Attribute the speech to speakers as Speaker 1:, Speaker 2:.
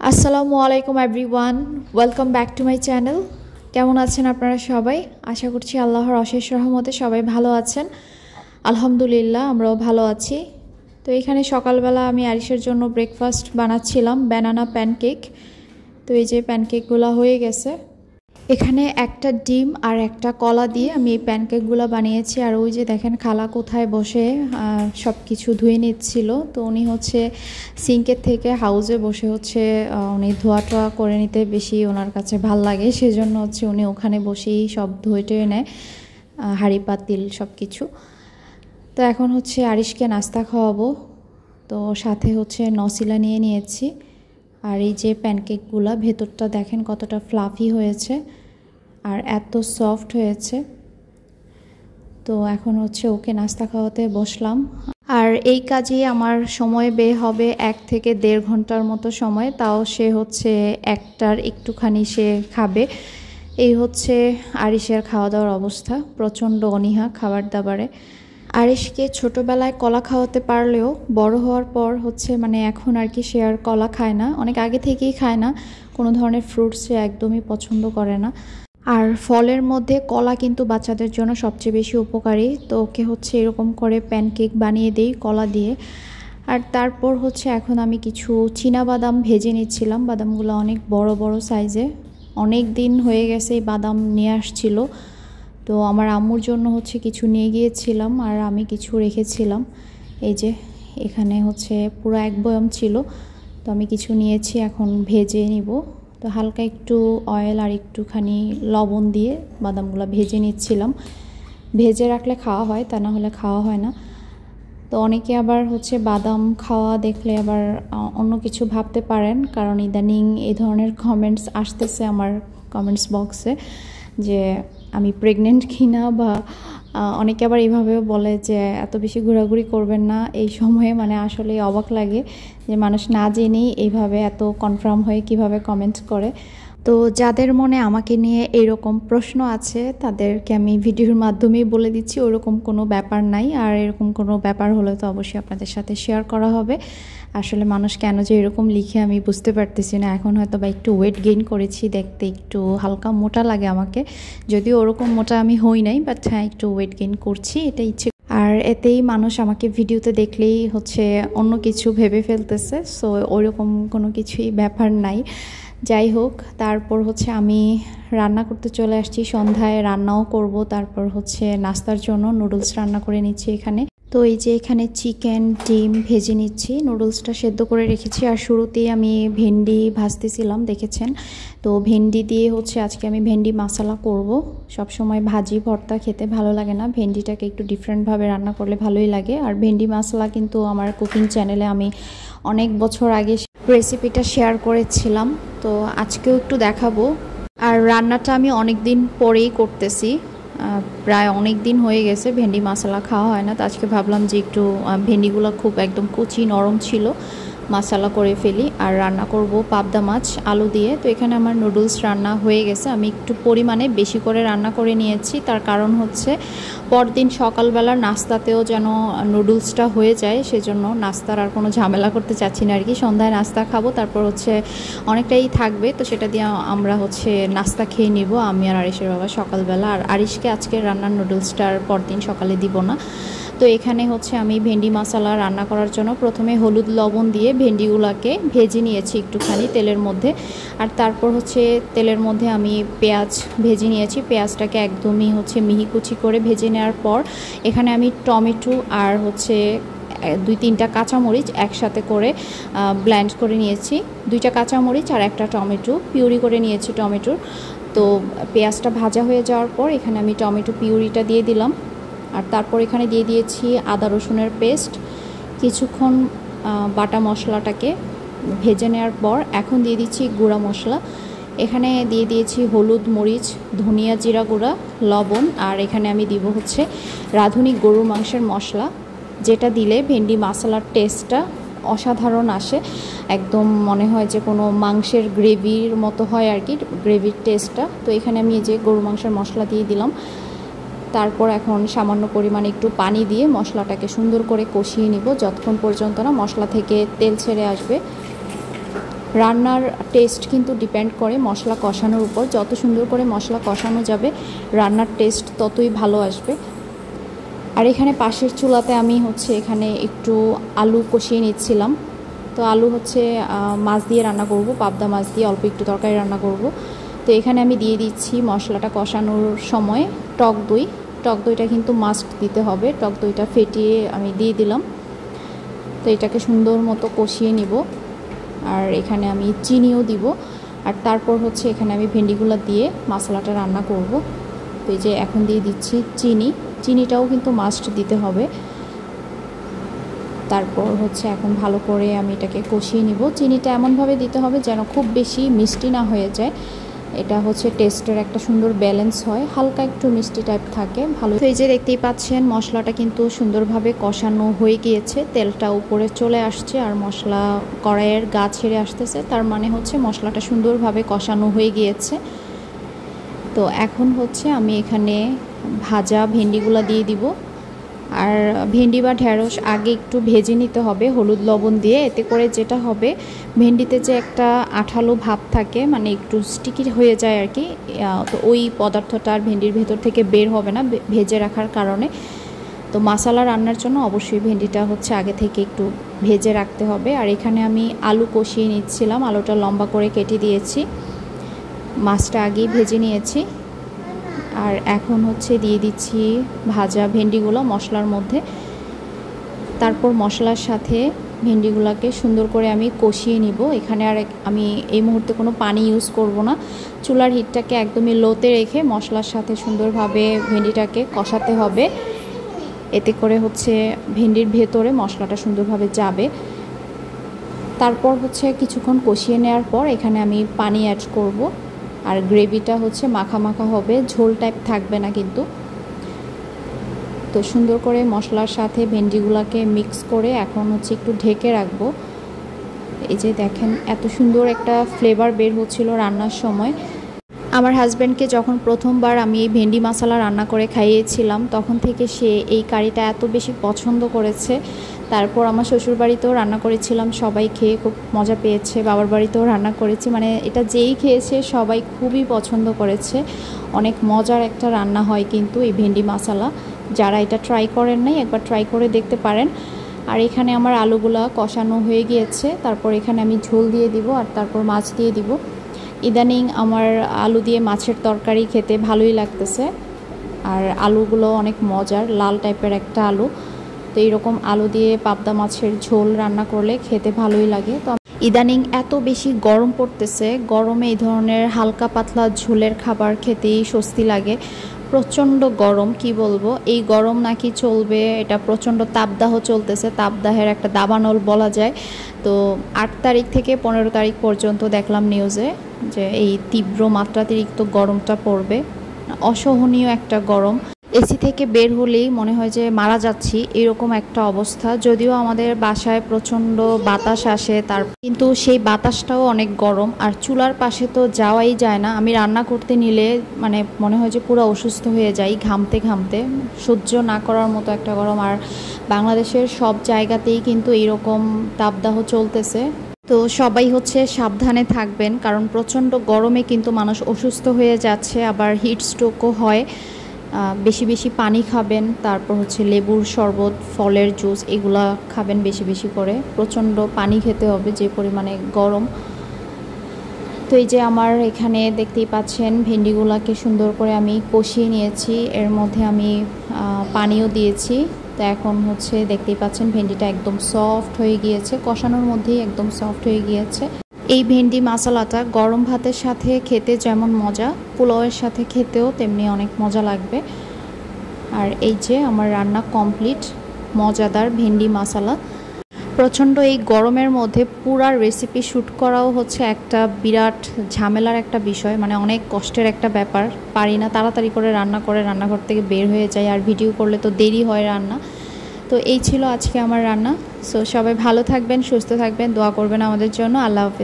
Speaker 1: আসসালামু আলাইকুম everyone, welcome back to my channel. কেমন আছেন আপনারা সবাই? আশা করছি আল্লাহর অশেষ রহমতে সবাই ভালো আছেন। আলহামদুলিল্লাহ, আমরাও ভালো আছি। তো এখানে সকালবেলা আমি আরিশের জন্য ব্রেকফাস্ট বানাচ্ছিলাম, ব্যানানা প্যানকেক। তো এই যে প্যানকেকগুলো হয়ে গেছে। এখানে একটা ডিম আর একটা কলা দিয়ে আমি এই প্যানকেকগুলো বানিয়েছি। আর ওই যে দেখেন খালা কোথায় বসে সব কিছু ধুয়ে নিচ্ছিল। তো উনি হচ্ছে সিঙ্কের থেকে হাউজে বসে হচ্ছে উনি ধোয়া টোয়া করে নিতে বেশি ওনার কাছে ভাল লাগে, সেজন্য হচ্ছে উনি ওখানে বসেই সব ধুয়ে টুয়ে নেয়, হাঁড়ি পাতিল সব কিছু। তো এখন হচ্ছে আরিশকে নাস্তা খাওয়াবো। তো সাথে হচ্ছে নসিলা নিয়ে নিয়েছি। আর এই যে প্যানকেকগুলো ভেতরটা দেখেন কতটা ফ্লাফি হয়েছে আর এত সফট হয়েছে। তো এখন হচ্ছে ওকে নাস্তা খাওয়াতে বসলাম। আর এই কাজে আমার সময় ব্যয় হবে 1 থেকে 1.5 ঘন্টার মতো সময়, তাও সে হচ্ছে একটার একটুখানি সে খাবে। এই হচ্ছে আরিশের খাওয়া দাওয়ার অবস্থা, প্রচণ্ড অনীহা খাবার দাবারে। আরিশকে ছোটোবেলায় কলা খাওয়াতে পারলেও বড় হওয়ার পর হচ্ছে এখন আর কি সে আর কলা খায় না, অনেক আগে থেকেই খায় না, কোনো ধরনের ফ্রুটস সে একদমই পছন্দ করে না। আর ফলের মধ্যে কলা কিন্তু বাচ্চাদের জন্য সবচেয়ে বেশি উপকারী। তো ওকে হচ্ছে এরকম করে প্যানকেক বানিয়ে দেই কলা দিয়ে। আর তারপর হচ্ছে এখন আমি কিছু চীনাবাদাম ভেজে নিচ্ছিলাম। বাদামগুলো অনেক বড় বড় সাইজে, অনেক দিন হয়ে গেছে এই বাদাম নিয়ে আসছিল। তো আমার আম্মুর জন্য হচ্ছে কিছু নিয়ে গিয়েছিলাম আর আমি কিছু রেখেছিলাম। এই যে এখানে হচ্ছে পুরো 1 বয়ম ছিল, তো আমি কিছু নিয়েছি, এখন ভেজে নিব। তো হালকা একটু অয়েল আর একটুখানি লবণ দিয়ে বাদামগুলো ভেজে নিচ্ছিলাম। ভেজে রাখলে খাওয়া হয়, তা না হলে খাওয়া হয় না। তো অনেকে আবার হচ্ছে বাদাম খাওয়া দেখলে আবার অন্য কিছু ভাবতে পারেন, কারণ ইদানিং এই ধরনের কমেন্টস আসতেছে আমার কমেন্টস বক্সে যে আমি প্রেগনেন্ট কিনা, বা অনেকে আবার এইভাবেও বলে যে এত বেশি ঘোরাঘুরি করবেন না এই সময়ে। আসলে অবাক লাগে যে মানুষ না জেনেই এইভাবে এত কনফার্ম হয়ে কিভাবে কমেন্ট করে। তো যাদের মনে আমাকে নিয়ে এরকম প্রশ্ন আছে তাদেরকে আমি ভিডিওর মাধ্যমেই বলে দিচ্ছি, ওরকম কোনো ব্যাপার নাই। আর এরকম কোনো ব্যাপার হলে তো অবশ্যই আপনাদের সাথে শেয়ার করা হবে। আসলে মানুষ কেন যে এরকম লিখে আমি বুঝতে পারতেছি না। এখন হয়তো বা একটু ওয়েট গেইন করেছি, দেখতে একটু হালকা মোটা লাগে আমাকে, যদিও ওরকম মোটা আমি হই নাই, বাট হ্যাঁ একটু ওয়েট গেইন করছি, এটা ইচ্ছে। আর এতেই মানুষ আমাকে ভিডিওতে দেখলেই হচ্ছে অন্য কিছু ভেবে ফেলতেছে। সো ওইরকম কোনো কিছুই ব্যাপার নাই। যাই হোক, তারপর হচ্ছে আমি রান্না করতে চলে আসছি, সন্ধ্যায় রান্নাও করব। তারপর হচ্ছে নাস্তার জন্য নুডলস রান্না করে নিচ্ছি এখানে। তো এই যে এখানে চিকেন ডিম ভেজে নিচ্ছি, নুডলসটা সেদ্ধ করে রেখেছি। আর শুরুতেই আমি ভেন্ডি ভাজতেছিলাম, দেখেছেন। তো ভেন্ডি দিয়ে হচ্ছে আজকে আমি ভেন্ডি মশলা করব। সব সময় ভাজি ভর্তা খেতে ভালো লাগে না, ভেন্ডিটাকে একটু ডিফারেন্টভাবে রান্না করলে ভালোই লাগে। আর ভেন্ডি মশলা কিন্তু আমার কুকিং চ্যানেলে আমি অনেক বছর আগে রেসিপিটা শেয়ার করেছিলাম, তো আজকেও একটু দেখাবো। আর রান্নাটা আমি অনেক দিন পরেই করতেছি, প্রায় অনেক দিন হয়ে গেছে ভেন্ডি মশলা খাওয়া হয় না। তো আজকে ভাবলাম যে একটু ভেন্ডিগুলো খুব একদম কুচি নরম ছিল, মশলা করে ফেলি। আর রান্না করব পাবদা মাছ আলু দিয়ে। তো এখানে আমার নুডলস রান্না হয়ে গেছে, আমি একটু পরিমাণে বেশি করে রান্না করে নিয়েছি। তার কারণ হচ্ছে পরদিন সকালবেলার নাস্তাতেও যেন নুডলসটা হয়ে যায়, সেজন্য নাস্তার আর কোনো ঝামেলা করতে চাচ্ছি না আর কি। সন্ধ্যায় নাস্তা খাবো, তারপর হচ্ছে অনেকটাই থাকবে, তো সেটা দিয়ে আমরা হচ্ছে নাস্তা খেয়ে নিব আমি আর আরিশের বাবা সকালবেলা। আর আরিশকে আজকে রান্নার নুডলসটার পরদিন সকালে দিব না। তো এখানে হচ্ছে আমি ভেন্ডি মশলা রান্না করার জন্য প্রথমে হলুদ লবণ দিয়ে ভেন্ডিগুলোকে ভেজে নিয়েছি একটুখানি তেলের মধ্যে। আর তারপর হচ্ছে তেলের মধ্যে আমি পেঁয়াজ ভেজে নিয়েছি, পেঁয়াজটাকে একদমই হচ্ছে মিহি কুচি করে ভেজে নেওয়ার পর এখানে আমি টমেটো আর হচ্ছে 2-3টা কাঁচামরিচ একসাথে করে ব্লেন্ড করে নিয়েছি। 2টা কাঁচামরিচ আর একটা টমেটো পিউরি করে নিয়েছি টমেটোর। তো পেঁয়াজটা ভাজা হয়ে যাওয়ার পর এখানে আমি টমেটো পিউরিটা দিয়ে দিলাম। আর তারপর এখানে দিয়ে দিয়েছি আদা রসুনের পেস্ট। কিছুক্ষণ বাটা মশলাটাকে ভেজে নেওয়ার পর এখন দিয়ে দিচ্ছি গুঁড়া মশলা। এখানে দিয়ে দিয়েছি হলুদ মরিচ ধনিয়া জিরা গুঁড়া লবণ। আর এখানে আমি দিব হচ্ছে রাঁধুনি গরুর মাংসের মশলা, যেটা দিলে ভেন্ডি মশলার টেস্টটা অসাধারণ আসে, একদম মনে হয় যে কোনো মাংসের গ্রেভির মতো হয় আর কি, গ্রেভির টেস্টটা। তো এখানে আমি এই যে গরুর মাংসের মশলা দিয়ে দিলাম। তারপর এখন সামান্য পরিমাণে একটু পানি দিয়ে মশলাটাকে সুন্দর করে কষিয়ে নিব, যতক্ষণ পর্যন্ত না মশলা থেকে তেল ছেড়ে আসবে। রান্নার টেস্ট কিন্তু ডিপেন্ড করে মশলা কষানোর উপর। যত সুন্দর করে মশলা কষানো যাবে রান্নার টেস্ট ততই ভালো আসবে। আর এখানে পাশের চুলাতে আমি এখানে একটু আলু কষিয়ে নিচ্ছিলাম। তো আলু মাছ দিয়ে রান্না করব, পাবদা মাছ দিয়ে অল্প একটু তরকারি রান্না করব। তো এখানে আমি দিয়ে দিচ্ছি মশলাটা কষানোর সময় টক দই। টক দইটা কিন্তু মাস্ট দিতে হবে। টক দইটা ফেটিয়ে আমি দিয়ে দিলাম। তো এটাকে সুন্দর মতো কষিয়ে নিব। আর এখানে আমি চিনিও দিব। আর তারপর এখানে আমি ভেন্ডিগুলো দিয়ে মশলাটা রান্না করব। তো এই যে এখন দিয়ে দিচ্ছি চিনিটাও কিন্তু মাস্ট দিতে হবে। তারপর এখন ভালো করে আমি এটাকে কষিয়ে নিব। চিনিটা এমনভাবে দিতে হবে যেন খুব বেশি মিষ্টি না হয়ে যায়। এটা টেস্টের একটা সুন্দর ব্যালেন্স হয়, হালকা একটু মিষ্টি টাইপ থাকে ভালো। তো এই যে দেখতেই পাচ্ছেন মশলাটা কিন্তু সুন্দরভাবে কষানো হয়ে গিয়েছে, তেলটা উপরে চলে আসছে আর মশলা কড়াইয়ের গা ছেড়ে আসতেছে, তার মানে মশলাটা সুন্দরভাবে কষানো হয়ে গিয়েছে। তো এখন আমি এখানে ভাজা ভেন্ডিগুলো দিয়ে দিব। আর ভেন্ডি বা ঢেঁড়স আগে একটু ভেজে নিতে হবে হলুদ লবণ দিয়ে। এতে করে যেটা হবে ভেন্ডিতে যে একটা আঠালো ভাব থাকে, মানে একটু স্টিকি হয়ে যায় আর কি, তো ওই পদার্থটা আর ভেন্ডির ভেতর থেকে বের হবে না ভেজে রাখার কারণে। তো মশলা রান্নার জন্য অবশ্যই ভেন্ডিটা আগে থেকে একটু ভেজে রাখতে হবে। আর এখানে আমি আলু কষিয়ে নিচ্ছিলাম, আলুটা লম্বা করে কেটে দিয়েছি, মাছটা আগেই ভেজে নিয়েছি। আর এখন দিয়ে দিচ্ছি ভাজা ভেন্ডিগুলো মশলার মধ্যে। তারপর মশলার সাথে ভেন্ডিগুলোকে সুন্দর করে আমি কষিয়ে নিব। এখানে আর আমি এই মুহূর্তে কোনো পানি ইউজ করব না। চুলার হিটটাকে একদমই লোতে রেখে মশলার সাথে সুন্দরভাবে ভেন্ডিটাকে কষাতে হবে। এতে করে ভেন্ডির ভেতরে মশলাটা সুন্দরভাবে যাবে। তারপর কিছুক্ষণ কষিয়ে নেওয়ার পর এখানে আমি পানি অ্যাড করব। আর গ্রেভিটা মাখা মাখা হবে, ঝোল টাইপ থাকবে না কিন্তু। তো সুন্দর করে মশলার সাথে ভেন্ডিগুলোকে মিক্স করে এখন একটু ঢেকে রাখবো। এই যে দেখেন এত সুন্দর একটা ফ্লেভার বের হচ্ছিল রান্নার সময়। আমার হাজব্যান্ডকে যখন প্রথমবার আমি এই ভেন্ডি মশলা রান্না করে খাইয়েছিলাম তখন থেকে সে এই কারিটা এত বেশি পছন্দ করেছে। তারপর আমার শ্বশুরবাড়িতেও রান্না করেছিলাম, সবাই খেয়ে খুব মজা পেয়েছে। বাবার বাড়িতেও রান্না করেছি, মানে এটা যেই খেয়েছে সবাই খুবই পছন্দ করেছে। অনেক মজার একটা রান্না হয় কিন্তু এই ভেন্ডি মশলা। যারা এটা ট্রাই করেন নাই একবার ট্রাই করে দেখতে পারেন। আর এখানে আমার আলুগুলা কষানো হয়ে গিয়েছে। তারপর এখানে আমি ঝোল দিয়ে দিব আর তারপর মাছ দিয়ে দিব। ইদানিং আমার আলু দিয়ে মাছের তরকারি খেতে ভালোই লাগতেছে। আর আলুগুলো অনেক মজার, লাল টাইপের একটা আলু। তো এইরকম আলু দিয়ে পাবদা মাছের ঝোল রান্না করলে খেতে ভালোই লাগে। তো ইদানিং এত বেশি গরম পড়তেছে, গরমে এই ধরনের হালকা পাতলা ঝোলের খাবার খেতেই স্বস্তি লাগে। প্রচণ্ড গরম, কি বলবো, এই গরম নাকি চলবে, এটা প্রচণ্ড তাপদাহ চলতেছে, তাপদাহের একটা দাবানল বলা যায়। তো 8 তারিখ থেকে 15 তারিখ পর্যন্ত দেখলাম নিউজে যে এই তীব্র মাত্রাতিরিক্ত গরমটা পড়বে। অসহনীয় একটা গরম, এসি থেকে বের হলেই মনে হয় যে মারা যাচ্ছি, এরকম একটা অবস্থা। যদিও আমাদের বাসায় প্রচণ্ড বাতাস আসে, কিন্তু সেই বাতাসটাও অনেক গরম। আর চুলার পাশে তো যাওয়াই যায় না। আমি রান্না করতে নিলে মানে মনে হয় যে পুরো অসুস্থ হয়ে যাই ঘামতে ঘামতে, সহ্য না করার মতো একটা গরম। আর বাংলাদেশের সব জায়গাতেই কিন্তু এইরকম তাপদাহ চলতেছে। তো সবাই সাবধানে থাকবেন, কারণ প্রচণ্ড গরমে কিন্তু মানুষ অসুস্থ হয়ে যাচ্ছে, আবার হিট স্ট্রোকও হয়। বেশি বেশি পানি খাবেন, তারপর লেবুর শরবত, ফলের জুস এগুলা খাবেন বেশি বেশি করে। প্রচণ্ড পানি খেতে হবে যে পরিমাণে গরম। তো এই যে আমার এখানে দেখতেই পাচ্ছেন ভেন্ডিগুলোকে সুন্দর করে আমি কষিয়ে নিয়েছি, এর মধ্যে আমি পানিও দিয়েছি। তো এখন দেখতেই পাচ্ছেন ভেন্ডিটা একদম সফট হয়ে গিয়েছে, কষানোর মধ্যেই একদম সফট হয়ে গিয়েছে। এই ভেন্ডি মশলাটা গরম ভাতের সাথে খেতে যেমন মজা, পোলাওয়ের সাথে খেতেও তেমনি অনেক মজা লাগবে। আর এই যে আমার রান্না কমপ্লিট, মজাদার ভেন্ডি মশলা। প্রচণ্ড এই গরমের মধ্যে পুরা রেসিপি শ্যুট করাও একটা বিরাট ঝামেলার একটা বিষয়, মানে অনেক কষ্টের একটা ব্যাপার। পারি না, তাড়াতাড়ি করে রান্নাঘর থেকে বের হয়ে যায়, আর ভিডিও করলে তো দেরি হয় রান্না। তো এই ছিল আজকে আমার রান্না। সো সবাই ভালো থাকবেন, সুস্থ থাকবেন, দোয়া করবেন আমাদের জন্য। আল্লাহ হাফেজ।